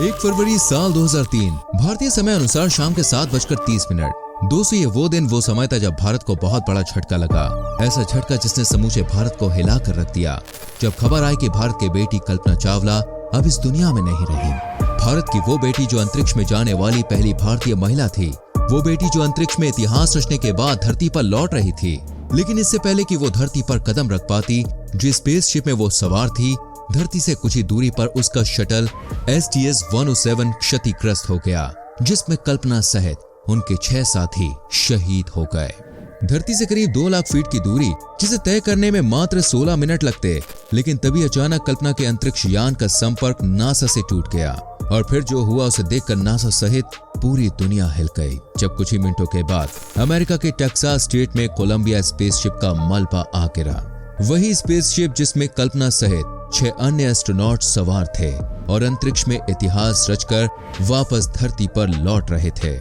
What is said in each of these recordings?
1 फरवरी साल 2003 भारतीय समय अनुसार शाम के 7:30। दोस्तों, ये वो दिन, वो समय था जब भारत को बहुत बड़ा झटका लगा। ऐसा झटका जिसने समूचे भारत को हिला कर रख दिया, जब खबर आई कि भारत की बेटी कल्पना चावला अब इस दुनिया में नहीं रही। भारत की वो बेटी जो अंतरिक्ष में जाने वाली पहली भारतीय महिला थी, वो बेटी जो अंतरिक्ष में इतिहास रचने के बाद धरती पर लौट रही थी। लेकिन इससे पहले कि वो धरती पर कदम रख पाती, जिस स्पेसशिप में वो सवार थी, धरती से कुछ ही दूरी पर उसका शटल STS-107 क्षतिग्रस्त हो गया, जिसमें कल्पना सहित उनके 6 साथी शहीद हो गए। धरती से करीब 2 लाख फीट की दूरी, जिसे तय करने में मात्र 16 मिनट लगते, लेकिन तभी अचानक कल्पना के अंतरिक्ष यान का संपर्क नासा से टूट गया और फिर जो हुआ उसे देखकर नासा सहित पूरी दुनिया हिल गई, जब कुछ ही मिनटों के बाद अमेरिका के टेक्सास स्टेट में कोलंबिया स्पेसशिप का मलबा आ गिरा। वही स्पेसशिप जिसमें कल्पना सहित 6 अन्य एस्ट्रोनॉट सवार थे और अंतरिक्ष में इतिहास रचकर वापस धरती पर लौट रहे थे।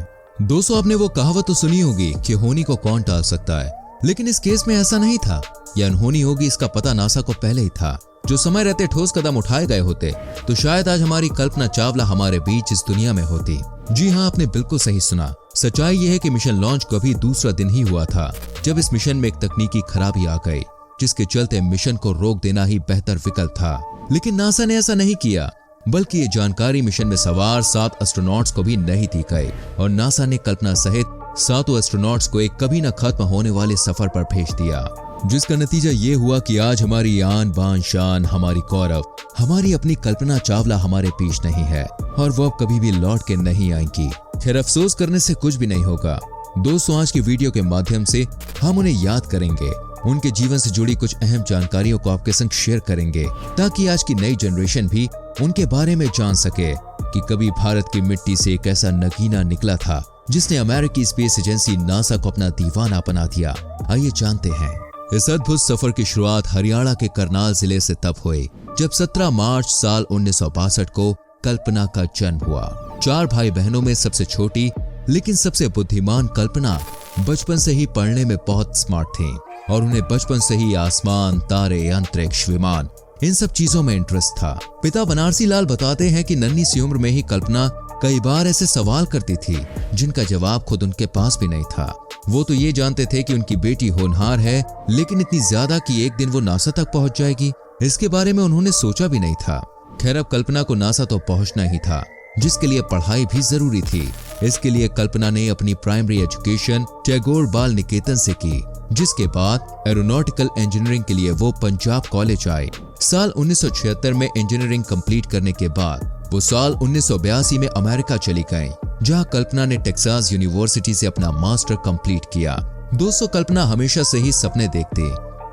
दोस्तों, आपने वो कहावत तो सुनी होगी कि होनी को कौन टाल सकता है, लेकिन इस केस में ऐसा नहीं था। यह अनहोनी होगी इसका पता नासा को पहले ही था। जो समय रहते ठोस कदम उठाए गए होते तो शायद आज हमारी कल्पना चावला हमारे बीच इस दुनिया में होती। जी हाँ, आपने बिल्कुल सही सुना। सच्चाई यह है कि मिशन लॉन्च को अभी दूसरा दिन ही हुआ था जब इस मिशन में एक तकनीकी खराबी आ गई, जिसके चलते मिशन को रोक देना ही बेहतर विकल्प था। लेकिन नासा ने ऐसा नहीं किया, बल्कि ये जानकारी मिशन में सवार 7 एस्ट्रोनॉट्स को भी नहीं दी गई और नासा ने कल्पना सहित 7 एस्ट्रोनॉट्स को एक कभी न खत्म होने वाले सफर पर भेज दिया, जिसका नतीजा ये हुआ कि आज हमारी आन बान शान, हमारी गौरव, हमारी अपनी कल्पना चावला हमारे बीच नहीं है और वो अब कभी भी लौट के नहीं आएंगी। खैर, अफसोस करने से कुछ भी नहीं होगा। दोस्तों, आज की वीडियो के माध्यम से हम उन्हें याद करेंगे, उनके जीवन से जुड़ी कुछ अहम जानकारियों को आपके संग शेयर करेंगे, ताकि आज की नई जनरेशन भी उनके बारे में जान सके कि कभी भारत की मिट्टी से एक ऐसा नगीना निकला था जिसने अमेरिकी स्पेस एजेंसी नासा को अपना दीवाना बना दिया। आइए जानते हैं। इस अद्भुत सफर की शुरुआत हरियाणा के करनाल जिले से तब हुई जब 17 मार्च साल 1962 को कल्पना का जन्म हुआ। 4 भाई बहनों में सबसे छोटी लेकिन सबसे बुद्धिमान कल्पना बचपन से ही पढ़ने में बहुत स्मार्ट थी और उन्हें बचपन से ही आसमान, तारे, अंतरिक्ष, विमान, इन सब चीजों में इंटरेस्ट था। पिता बनारसी लाल बताते हैं कि नन्ही सी उम्र में ही कल्पना कई बार ऐसे सवाल करती थी जिनका जवाब खुद उनके पास भी नहीं था। वो तो ये जानते थे कि उनकी बेटी होनहार है, लेकिन इतनी ज्यादा कि एक दिन वो नासा तक पहुंच जाएगी, इसके बारे में उन्होंने सोचा भी नहीं था। खैर, अब कल्पना को नासा तो पहुंचना ही था, जिसके लिए पढ़ाई भी जरूरी थी। इसके लिए कल्पना ने अपनी प्राइमरी एजुकेशन टैगोर बाल निकेतन से की, जिसके बाद एरोनॉटिकल इंजीनियरिंग के लिए वो पंजाब कॉलेज आई। साल 1976 में इंजीनियरिंग कंप्लीट करने के बाद वो साल 1982 में अमेरिका चली गई, जहां कल्पना ने टेक्सास यूनिवर्सिटी से अपना मास्टर कंप्लीट किया। दोस्तों, कल्पना हमेशा से ही सपने देखती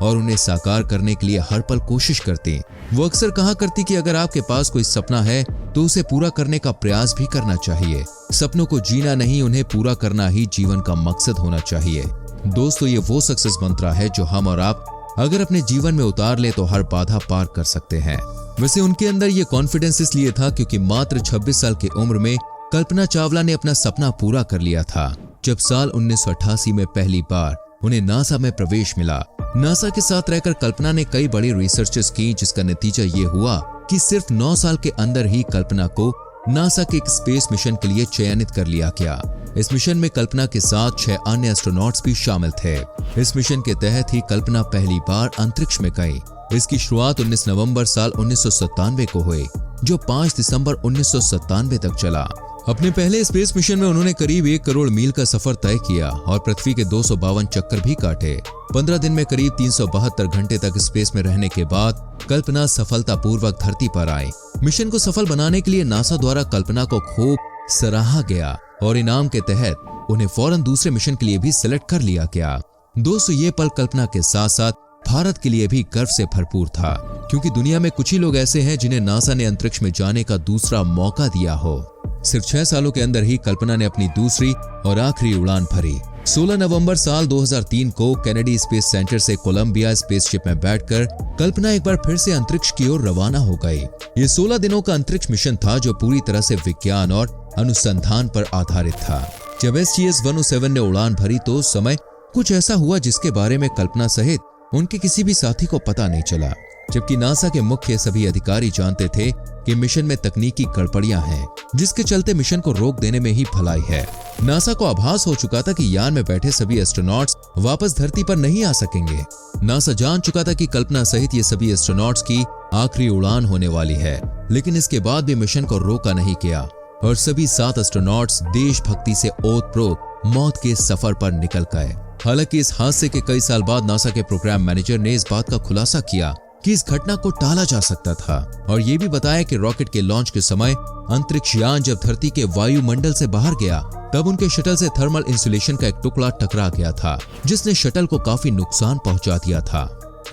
और उन्हें साकार करने के लिए हर पल कोशिश करती। वो अक्सर कहा करती कि अगर आपके पास कोई सपना है तो उसे पूरा करने का प्रयास भी करना चाहिए। सपनों को जीना नहीं, उन्हें पूरा करना ही जीवन का मकसद होना चाहिए। दोस्तों, ये वो सक्सेस मंत्र है जो हम और आप अगर अपने जीवन में उतार ले तो हर बाधा पार कर सकते हैं। वैसे उनके अंदर ये कॉन्फिडेंस इसलिए था क्योंकि मात्र 26 साल की उम्र में कल्पना चावला ने अपना सपना पूरा कर लिया था, जब साल 1988 में पहली बार उन्हें नासा में प्रवेश मिला। नासा के साथ रहकर कल्पना ने कई बड़ी रिसर्चेस की, जिसका नतीजा ये हुआ कि सिर्फ 9 साल के अंदर ही कल्पना को नासा के एक स्पेस मिशन के लिए चयनित कर लिया गया। इस मिशन में कल्पना के साथ 6 अन्य एस्ट्रोनॉट्स भी शामिल थे। इस मिशन के तहत ही कल्पना पहली बार अंतरिक्ष में गई। इसकी शुरुआत 19 नवंबर साल 1997 को हुई, जो 5 दिसंबर 1997 तक चला। अपने पहले स्पेस मिशन में उन्होंने करीब 1 करोड़ मील का सफर तय किया और पृथ्वी के 252 चक्कर भी काटे। 15 दिन में करीब 372 घंटे तक स्पेस में रहने के बाद कल्पना सफलतापूर्वक धरती पर आई। मिशन को सफल बनाने के लिए नासा द्वारा कल्पना को खूब सराहा गया और इनाम के तहत उन्हें फौरन दूसरे मिशन के लिए भी सिलेक्ट कर लिया गया। दोस्तों, ये पल कल्पना के साथ साथ भारत के लिए भी गर्व से भरपूर था, क्योंकि दुनिया में कुछ ही लोग ऐसे हैं जिन्हें नासा ने अंतरिक्ष में जाने का दूसरा मौका दिया हो। सिर्फ 6 सालों के अंदर ही कल्पना ने अपनी दूसरी और आखिरी उड़ान भरी। 16 नवंबर साल 2003 को कैनेडी स्पेस सेंटर से कोलंबिया स्पेसशिप में बैठकर कल्पना एक बार फिर से अंतरिक्ष की ओर रवाना हो गई। ये 16 दिनों का अंतरिक्ष मिशन था जो पूरी तरह से विज्ञान और अनुसंधान पर आधारित था। जब STS-107 ने उड़ान भरी तो उस समय कुछ ऐसा हुआ जिसके बारे में कल्पना सहित उनके किसी भी साथी को पता नहीं चला। जबकि नासा के मुख्य सभी अधिकारी जानते थे कि मिशन में तकनीकी गड़बड़ियां हैं, जिसके चलते मिशन को रोक देने में ही भलाई है। नासा को आभास हो चुका था कि यान में बैठे सभी एस्ट्रोनॉट्स वापस धरती पर नहीं आ सकेंगे। नासा जान चुका था कि कल्पना सहित ये सभी एस्ट्रोनॉट्स की आखिरी उड़ान होने वाली है, लेकिन इसके बाद भी मिशन को रोका नहीं गया और सभी 7 एस्ट्रोनॉट्स देशभक्ति से ओतप्रोत मौत के सफर पर निकल गए। हालांकि इस हादसे के कई साल बाद नासा के प्रोग्राम मैनेजर ने इस बात का खुलासा किया कि इस घटना को टाला जा सकता था और ये भी बताया कि रॉकेट के लॉन्च के समय अंतरिक्ष यान जब धरती के वायुमंडल से बाहर गया तब उनके शटल से थर्मल इंसुलेशन का एक टुकड़ा टकरा गया था, जिसने शटल को काफी नुकसान पहुंचा दिया था।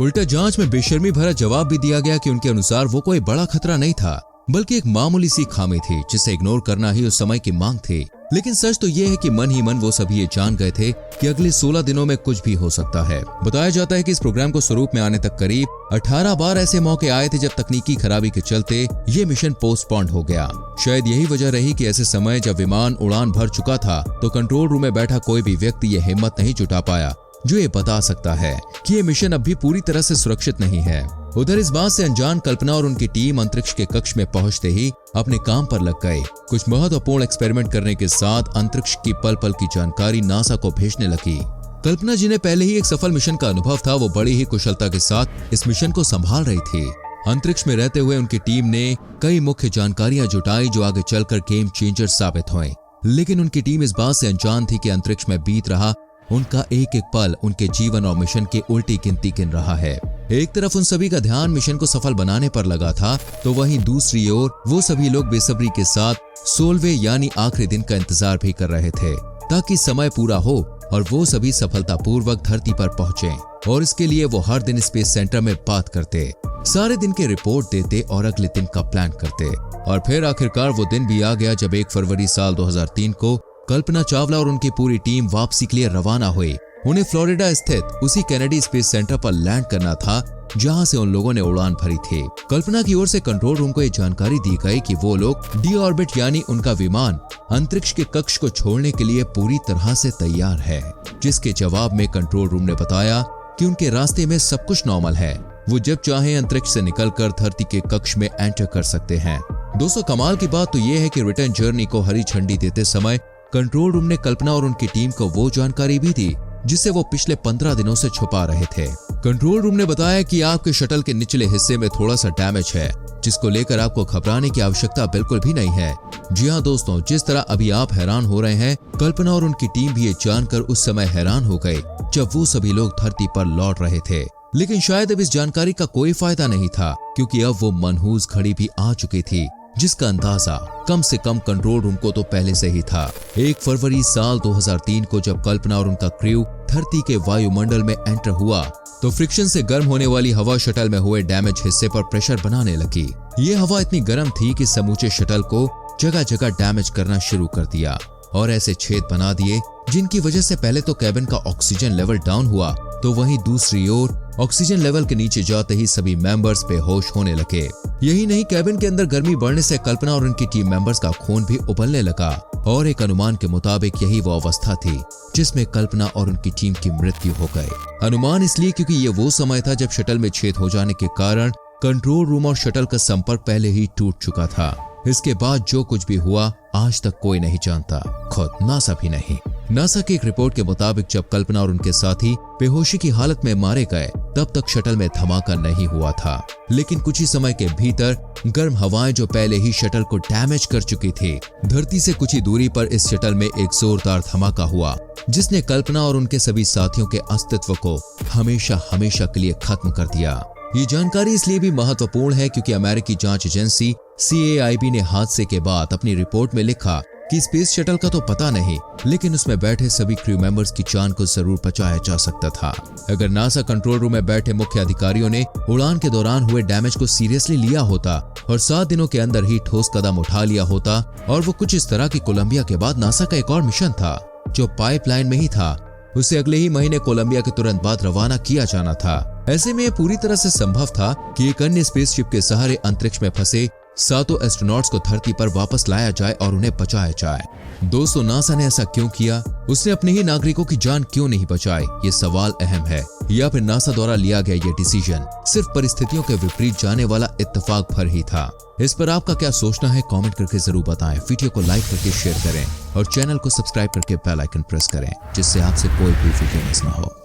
उल्टा जांच में बेशर्मी भरा जवाब भी दिया गया कि उनके अनुसार वो कोई बड़ा खतरा नहीं था, बल्कि एक मामूली सी खामी थी जिसे इग्नोर करना ही उस समय की मांग थी। लेकिन सच तो ये है कि मन ही मन वो सभी ये जान गए थे कि अगले 16 दिनों में कुछ भी हो सकता है। बताया जाता है कि इस प्रोग्राम को स्वरूप में आने तक करीब 18 बार ऐसे मौके आए थे जब तकनीकी खराबी के चलते ये मिशन पोस्टपोन्ड हो गया। शायद यही वजह रही कि ऐसे समय जब विमान उड़ान भर चुका था तो कंट्रोल रूम में बैठा कोई भी व्यक्ति ये हिम्मत नहीं जुटा पाया जो ये बता सकता है कि ये मिशन अब भी पूरी तरह से सुरक्षित नहीं है। उधर इस बात से अनजान कल्पना और उनकी टीम अंतरिक्ष के कक्ष में पहुंचते ही अपने काम पर लग गए। कुछ महत्वपूर्ण एक्सपेरिमेंट करने के साथ अंतरिक्ष की पल पल की जानकारी नासा को भेजने लगी। कल्पना जिन्हें पहले ही एक सफल मिशन का अनुभव था, वो बड़ी ही कुशलता के साथ इस मिशन को संभाल रही थी। अंतरिक्ष में रहते हुए उनकी टीम ने कई मुख्य जानकारियां जुटाई जो आगे चलकर गेम चेंजर साबित हुए। लेकिन उनकी टीम इस बात से अनजान थी कि अंतरिक्ष में बीत रहा उनका एक एक पल उनके जीवन और मिशन की उल्टी गिनती गिन रहा है। एक तरफ उन सभी का ध्यान मिशन को सफल बनाने पर लगा था, तो वहीं दूसरी ओर वो सभी लोग बेसब्री के साथ 16वें यानी आखिरी दिन का इंतजार भी कर रहे थे ताकि समय पूरा हो और वो सभी सफलतापूर्वक धरती पर पहुंचे। और इसके लिए वो हर दिन स्पेस सेंटर में बात करते, सारे दिन के रिपोर्ट देते और अगले दिन का प्लान करते। और फिर आखिरकार वो दिन भी आ गया जब 1 फरवरी साल 2003 को कल्पना चावला और उनकी पूरी टीम वापसी के लिए रवाना हुई। उन्हें फ्लोरिडा स्थित उसी कैनेडी स्पेस सेंटर पर लैंड करना था जहां से उन लोगों ने उड़ान भरी थी। कल्पना की ओर से कंट्रोल रूम को ये जानकारी दी गई कि वो लोग डी ऑर्बिट यानी उनका विमान अंतरिक्ष के कक्ष को छोड़ने के लिए पूरी तरह से तैयार है, जिसके जवाब में कंट्रोल रूम ने बताया कि उनके रास्ते में सब कुछ नॉर्मल है। वो जब चाहे अंतरिक्ष से निकलकर धरती के कक्ष में एंटर कर सकते हैं। दोस्तों, कमाल की बात तो ये है कि रिटर्न जर्नी को हरी झंडी देते समय कंट्रोल रूम ने कल्पना और उनकी टीम को वो जानकारी भी दी जिसे वो पिछले 15 दिनों से छुपा रहे थे। कंट्रोल रूम ने बताया कि आपके शटल के निचले हिस्से में थोड़ा सा डैमेज है, जिसको लेकर आपको घबराने की आवश्यकता बिल्कुल भी नहीं है। जी हाँ दोस्तों, जिस तरह अभी आप हैरान हो रहे हैं, कल्पना और उनकी टीम भी ये जानकर उस समय हैरान हो गए जब वो सभी लोग धरती पर लौट रहे थे। लेकिन शायद अब इस जानकारी का कोई फायदा नहीं था, क्योंकि अब वो मनहूस घड़ी भी आ चुकी थी जिसका अंदाजा कम से कम कंट्रोल रूम को तो पहले से ही था। 1 फरवरी साल 2003 को जब कल्पना और उनका क्रू धरती के वायुमंडल में एंटर हुआ तो फ्रिक्शन से गर्म होने वाली हवा शटल में हुए डैमेज हिस्से पर प्रेशर बनाने लगी। ये हवा इतनी गर्म थी कि समूचे शटल को जगह जगह डैमेज करना शुरू कर दिया और ऐसे छेद बना दिए जिनकी वजह से पहले तो कैबिन का ऑक्सीजन लेवल डाउन हुआ, तो वहीं दूसरी ओर ऑक्सीजन लेवल के नीचे जाते ही सभी मेंबर्स बेहोश होने लगे। यही नहीं, कैबिन के अंदर गर्मी बढ़ने से कल्पना और उनकी टीम मेंबर्स का खून भी उबलने लगा और एक अनुमान के मुताबिक यही वो अवस्था थी जिसमें कल्पना और उनकी टीम की मृत्यु हो गई। अनुमान इसलिए क्योंकि ये वो समय था जब शटल में छेद हो जाने के कारण कंट्रोल रूम और शटल का संपर्क पहले ही टूट चुका था। इसके बाद जो कुछ भी हुआ आज तक कोई नहीं जानता, खुद नासा भी नहीं। नासा की एक रिपोर्ट के मुताबिक जब कल्पना और उनके साथी बेहोशी की हालत में मारे गए तब तक शटल में धमाका नहीं हुआ था, लेकिन कुछ ही समय के भीतर गर्म हवाएं जो पहले ही शटल को डैमेज कर चुकी थी, धरती से कुछ ही दूरी पर इस शटल में एक जोरदार धमाका हुआ जिसने कल्पना और उनके सभी साथियों के अस्तित्व को हमेशा हमेशा के लिए खत्म कर दिया। ये जानकारी इसलिए भी महत्वपूर्ण है क्योंकि अमेरिकी जांच एजेंसी CAIB ने हादसे के बाद अपनी रिपोर्ट में लिखा कि स्पेस शटल का तो पता नहीं, लेकिन उसमें बैठे सभी क्रू मेंबर्स की जान को जरूर बचाया जा सकता था। अगर नासा कंट्रोल रूम में बैठे मुख्य अधिकारियों ने उड़ान के दौरान हुए डैमेज को सीरियसली लिया होता और 7 दिनों के अंदर ही ठोस कदम उठा लिया होता, और वो कुछ इस तरह की कोलंबिया के बाद नासा का एक और मिशन था जो पाइपलाइन में ही था, उसे अगले ही महीने कोलंबिया के तुरंत बाद रवाना किया जाना था। ऐसे में यह पूरी तरह से संभव था कि एक अन्य स्पेसशिप के सहारे अंतरिक्ष में फंसे 7 एस्ट्रोनॉट्स को धरती पर वापस लाया जाए और उन्हें बचाया जाए। दोस्तों, नासा ने ऐसा क्यों किया? उसने अपने ही नागरिकों की जान क्यों नहीं बचाई? ये सवाल अहम है। या फिर नासा द्वारा लिया गया ये डिसीजन सिर्फ परिस्थितियों के विपरीत जाने वाला इत्तेफाक भर ही था? इस पर आपका क्या सोचना है कमेंट करके जरूर बताएं। वीडियो को लाइक करके शेयर करें और चैनल को सब्सक्राइब करके बेल आइकन प्रेस करें, जिससे आपसे कोई भी वीडियो मिस ना हो।